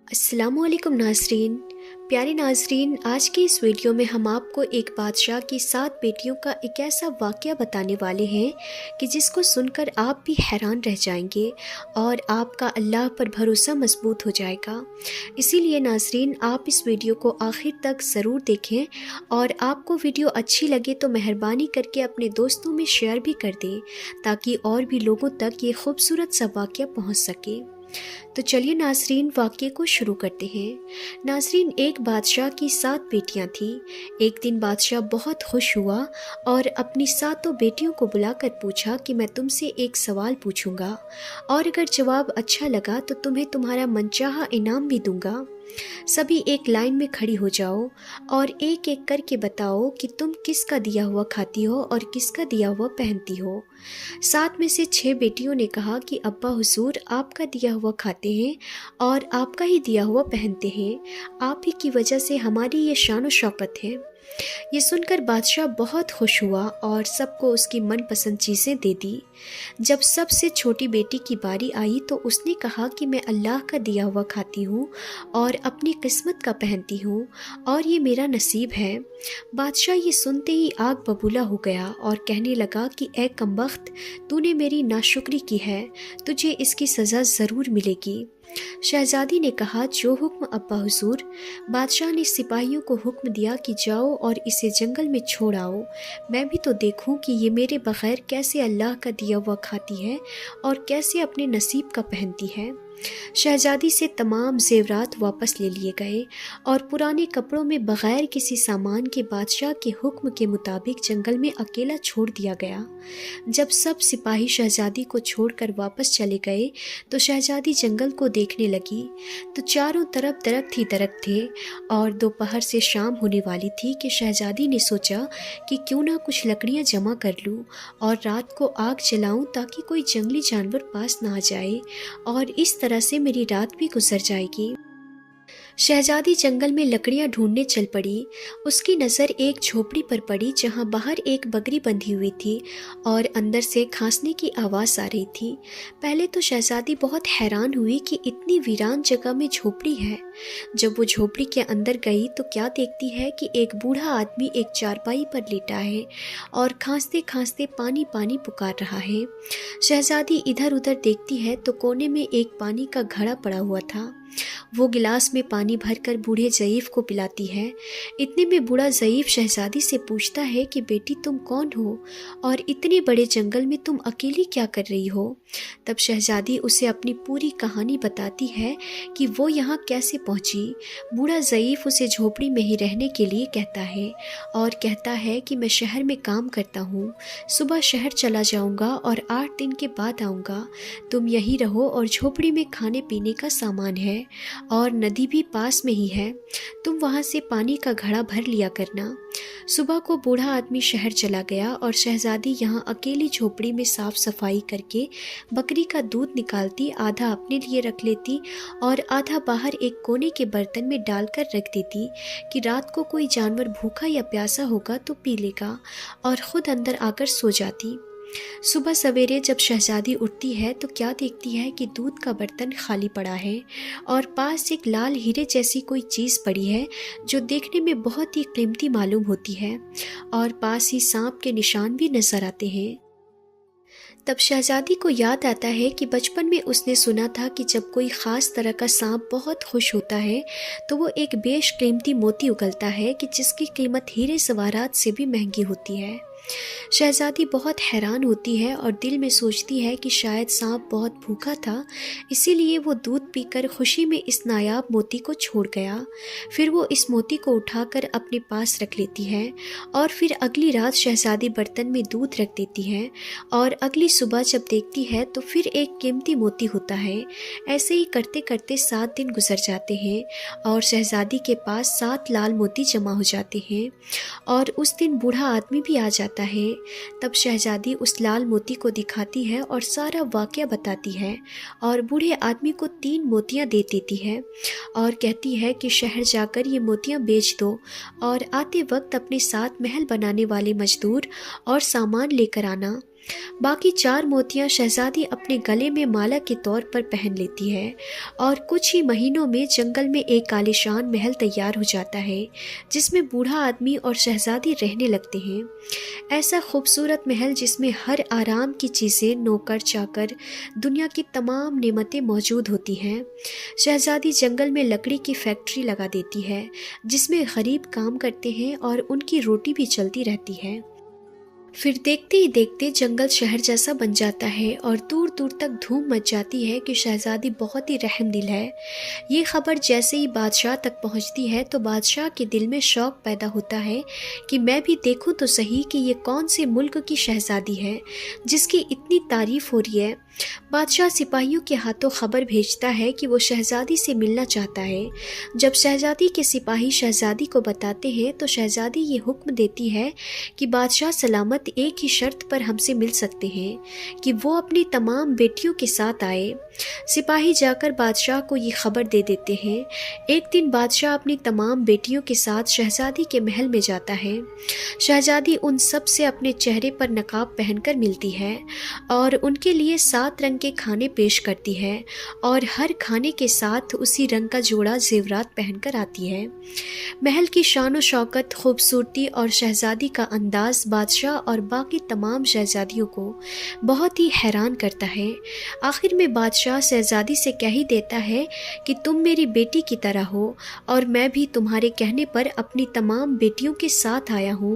अस्सलामु अलैकुम नाज़रीन। प्यारे नाज़रीन, आज की इस वीडियो में हम आपको एक बादशाह की 7 बेटियों का एक ऐसा वाक़या बताने वाले हैं कि जिसको सुनकर आप भी हैरान रह जाएंगे और आपका अल्लाह पर भरोसा मजबूत हो जाएगा। इसीलिए नाज़रीन, आप इस वीडियो को आखिर तक ज़रूर देखें और आपको वीडियो अच्छी लगे तो मेहरबानी करके अपने दोस्तों में शेयर भी कर दें ताकि और भी लोगों तक ये खूबसूरत सा वाक़या पहुँच सके। तो चलिए नाज़रीन, वाक़ये को शुरू करते हैं। नाज़रीन, एक बादशाह की 7 बेटियां थीं। एक दिन बादशाह बहुत खुश हुआ और अपनी 7 बेटियों को बुलाकर पूछा कि मैं तुमसे एक सवाल पूछूंगा और अगर जवाब अच्छा लगा तो तुम्हें तुम्हारा मनचाहा इनाम भी दूंगा। सभी एक लाइन में खड़ी हो जाओ और एक एक करके बताओ कि तुम किसका दिया हुआ खाती हो और किसका दिया हुआ पहनती हो। 7 में से 6 बेटियों ने कहा कि अब्बा हुजूर, आपका दिया हुआ खाते हैं और आपका ही दिया हुआ पहनते हैं। आप ही की वजह से हमारी ये शान व शौकत है। ये सुनकर बादशाह बहुत खुश हुआ और सबको उसकी मनपसंद चीज़ें दे दी। जब सबसे छोटी बेटी की बारी आई तो उसने कहा कि मैं अल्लाह का दिया हुआ खाती हूँ और अपनी किस्मत का पहनती हूँ और ये मेरा नसीब है। बादशाह ये सुनते ही आग बबूला हो गया और कहने लगा कि ए कमबख्त, तूने मेरी नाशुक्री की है, तुझे इसकी सज़ा ज़रूर मिलेगी। शहजादी ने कहा, जो हुक्म अब्बा हुजूर। बादशाह ने सिपाहियों को हुक्म दिया कि जाओ और इसे जंगल में छोड़ आओ, मैं भी तो देखूं कि ये मेरे बगैर कैसे अल्लाह का दिया हुआ खाती है और कैसे अपने नसीब का पहनती है। शहजादी से तमाम जेवरात वापस ले लिए गए और पुराने कपड़ों में बगैर किसी सामान के बादशाह के हुक्म के मुताबिक जंगल में अकेला छोड़ दिया गया। जब सब सिपाही शहजादी को छोड़कर वापस चले गए तो शहजादी जंगल को देखने लगी तो चारों तरफ दरख्त ही दरख्त थे और दोपहर से शाम होने वाली थी कि शहजादी ने सोचा कि क्यों ना कुछ लकड़ियां जमा कर लूं और रात को आग जलाऊं ताकि कोई जंगली जानवर पास ना आ जाए और इस तरह से मेरी रात भी गुजर जाएगी। शहजादी जंगल में लकड़ियां ढूंढने चल पड़ी। उसकी नज़र एक झोपड़ी पर पड़ी जहां बाहर एक बकरी बंधी हुई थी और अंदर से खांसने की आवाज़ आ रही थी। पहले तो शहजादी बहुत हैरान हुई कि इतनी वीरान जगह में झोपड़ी है। जब वो झोपड़ी के अंदर गई तो क्या देखती है कि एक बूढ़ा आदमी एक चारपाई पर लेटा है और खांसते खांसते पानी पानी पुकार रहा है। शहजादी इधर उधर देखती है तो कोने में एक पानी का घड़ा पड़ा हुआ था। वो गिलास में पानी भरकर बूढ़े ज़ईफ़ को पिलाती है। इतने में बूढ़ा ज़ईफ़ शहजादी से पूछता है कि बेटी, तुम कौन हो और इतने बड़े जंगल में तुम अकेली क्या कर रही हो। तब शहजादी उसे अपनी पूरी कहानी बताती है कि वो यहाँ कैसे पहुँची। बूढ़ा ज़ईफ़ उसे झोपड़ी में ही रहने के लिए कहता है और कहता है कि मैं शहर में काम करता हूँ, सुबह शहर चला जाऊँगा और 8 दिन के बाद आऊँगा। तुम यहीं रहो और झोपड़ी में खाने पीने का सामान है और नदी भी पास में ही है, तुम वहाँ से पानी का घड़ा भर लिया करना। सुबह को बूढ़ा आदमी शहर चला गया और शहजादी यहाँ अकेली झोपड़ी में साफ सफाई करके बकरी का दूध निकालती, आधा अपने लिए रख लेती और आधा बाहर एक कोने के बर्तन में डालकर रख देती कि रात को कोई जानवर भूखा या प्यासा होगा तो पी लेगा, और खुद अंदर आकर सो जाती। सुबह सवेरे जब शहजादी उठती है तो क्या देखती है कि दूध का बर्तन खाली पड़ा है और पास एक लाल हीरे जैसी कोई चीज़ पड़ी है जो देखने में बहुत ही कीमती मालूम होती है और पास ही सांप के निशान भी नजर आते हैं। तब शहजादी को याद आता है कि बचपन में उसने सुना था कि जब कोई ख़ास तरह का सांप बहुत खुश होता है तो वो एक बेशकीमती मोती उगलता है कि जिसकी कीमत हीरे जवाहरात से भी महंगी होती है। शहजादी बहुत हैरान होती है और दिल में सोचती है कि शायद सांप बहुत भूखा था, इसीलिए वो दूध पीकर खुशी में इस नायाब मोती को छोड़ गया। फिर वो इस मोती को उठाकर अपने पास रख लेती है और फिर अगली रात शहजादी बर्तन में दूध रख देती है और अगली सुबह जब देखती है तो फिर एक कीमती मोती होता है। ऐसे ही करते करते 7 दिन गुजर जाते हैं और शहजादी के पास 7 लाल मोती जमा हो जाते हैं और उस दिन बूढ़ा आदमी भी आ जाता है। तब शहजादी उस लाल मोती को दिखाती है और सारा वाकया बताती है और बूढ़े आदमी को 3 मोतियां दे देती है और कहती है कि शहर जाकर ये मोतियां बेच दो और आते वक्त अपने साथ महल बनाने वाले मजदूर और सामान लेकर आना। बाकी 4 मोतियां शहजादी अपने गले में माला के तौर पर पहन लेती है और कुछ ही महीनों में जंगल में एक आलीशान महल तैयार हो जाता है जिसमें बूढ़ा आदमी और शहजादी रहने लगते हैं। ऐसा खूबसूरत महल जिसमें हर आराम की चीज़ें, नौकर चाकर, दुनिया की तमाम नेमतें मौजूद होती हैं। शहजादी जंगल में लकड़ी की फैक्ट्री लगा देती है जिसमें गरीब काम करते हैं और उनकी रोटी भी चलती रहती है। फिर देखते ही देखते जंगल शहर जैसा बन जाता है और दूर दूर तक धूम मच जाती है कि शहजादी बहुत ही रहमदिल है। ये खबर जैसे ही बादशाह तक पहुंचती है तो बादशाह के दिल में शौक पैदा होता है कि मैं भी देखूं तो सही कि ये कौन से मुल्क की शहजादी है जिसकी इतनी तारीफ हो रही है। बादशाह सिपाहियों के हाथों खबर भेजता है कि वो शहजादी से मिलना चाहता है। जब शहजादी के सिपाही शहजादी को बताते हैं तो शहजादी ये हुक्म देती है कि बादशाह सलामत एक ही शर्त पर हमसे मिल सकते हैं कि वो अपनी तमाम बेटियों के साथ आए। सिपाही जाकर बादशाह को ये खबर दे देते हैं। एक दिन बादशाह अपनी तमाम बेटियों के साथ शहजादी के महल में जाता है। शहजादी उन सब से अपने चेहरे पर नकाब पहनकर मिलती है और उनके लिए 7 रंग के खाने पेश करती है और हर खाने के साथ उसी रंग का जोड़ा जेवरात पहनकर आती है। महल की शान व शौकत, खूबसूरती और शहजादी का अंदाज बादशाह और बाकी तमाम शहजादियों को बहुत ही हैरान करता है। आखिर में बादशाह शहजादी से कह ही देता है कि तुम मेरी बेटी की तरह हो और मैं भी तुम्हारे कहने पर अपनी तमाम बेटियों के साथ आया हूँ।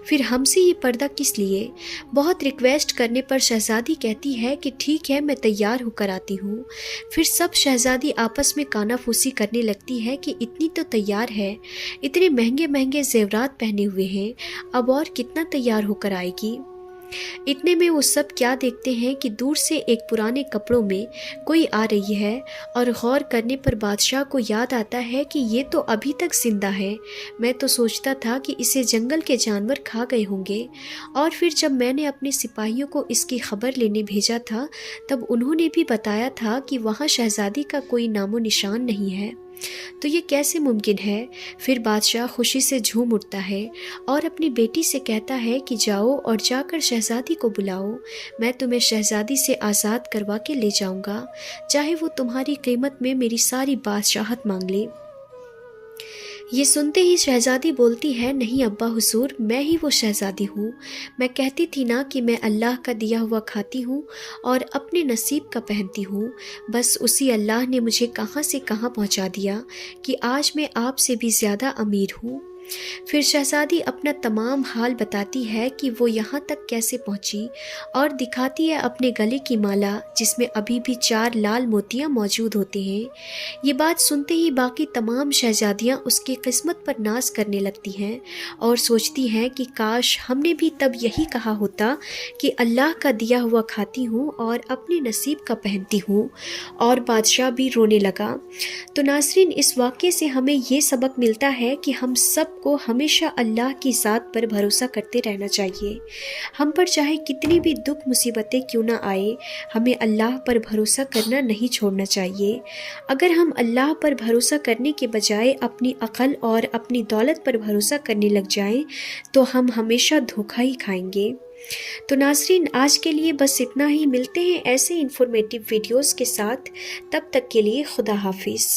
फिर हमसे ये पर्दा किस लिए? बहुत रिक्वेस्ट करने पर शहजादी कहती है कि ठीक है, मैं तैयार होकर आती हूँ। फिर सब शहजादी आपस में कानाफूसी करने लगती है कि इतनी तो तैयार है, इतने महंगे महंगे जेवरात पहने हुए हैं, अब और कितना तैयार होकर आएगी। इतने में वो सब क्या देखते हैं कि दूर से एक पुराने कपड़ों में कोई आ रही है और गौर करने पर बादशाह को याद आता है कि ये तो अभी तक जिंदा है। मैं तो सोचता था कि इसे जंगल के जानवर खा गए होंगे। और फिर जब मैंने अपने सिपाहियों को इसकी खबर लेने भेजा था तब उन्होंने भी बताया था कि वहाँ शहजादी का कोई नामो निशान नहीं है। तो ये कैसे मुमकिन है? फिर बादशाह खुशी से झूम उठता है और अपनी बेटी से कहता है कि जाओ और जाकर शहजादी को बुलाओ। मैं तुम्हें शहजादी से आज़ाद करवा के ले जाऊंगा, चाहे वो तुम्हारी कीमत में मेरी सारी बादशाहत मांग ले। ये सुनते ही शहजादी बोलती है, नहीं अब्बा हुजूर, मैं ही वो शहजादी हूँ। मैं कहती थी ना कि मैं अल्लाह का दिया हुआ खाती हूँ और अपने नसीब का पहनती हूँ। बस उसी अल्लाह ने मुझे कहाँ से कहाँ पहुँचा दिया कि आज मैं आपसे भी ज़्यादा अमीर हूँ। फिर शहजादी अपना तमाम हाल बताती है कि वो यहाँ तक कैसे पहुँची और दिखाती है अपने गले की माला जिसमें अभी भी 4 लाल मोतियाँ मौजूद होते हैं। ये बात सुनते ही बाकी तमाम शहजादियाँ उसकी किस्मत पर नाज करने लगती हैं और सोचती हैं कि काश हमने भी तब यही कहा होता कि अल्लाह का दिया हुआ खाती हूँ और अपने नसीब का पहनती हूँ। और बादशाह भी रोने लगा। तो नाज़रीन, इस वाक़े से हमें ये सबक मिलता है कि हम सब को हमेशा अल्लाह की ज़ात पर भरोसा करते रहना चाहिए। हम पर चाहे कितनी भी दुख मुसीबतें क्यों ना आए, हमें अल्लाह पर भरोसा करना नहीं छोड़ना चाहिए। अगर हम अल्लाह पर भरोसा करने के बजाय अपनी अक़ल और अपनी दौलत पर भरोसा करने लग जाएं तो हम हमेशा धोखा ही खाएंगे। तो नाज़रीन, आज के लिए बस इतना ही। मिलते हैं ऐसे इंफॉर्मेटिव वीडियोस के साथ। तब तक के लिए खुदा हाफिज़।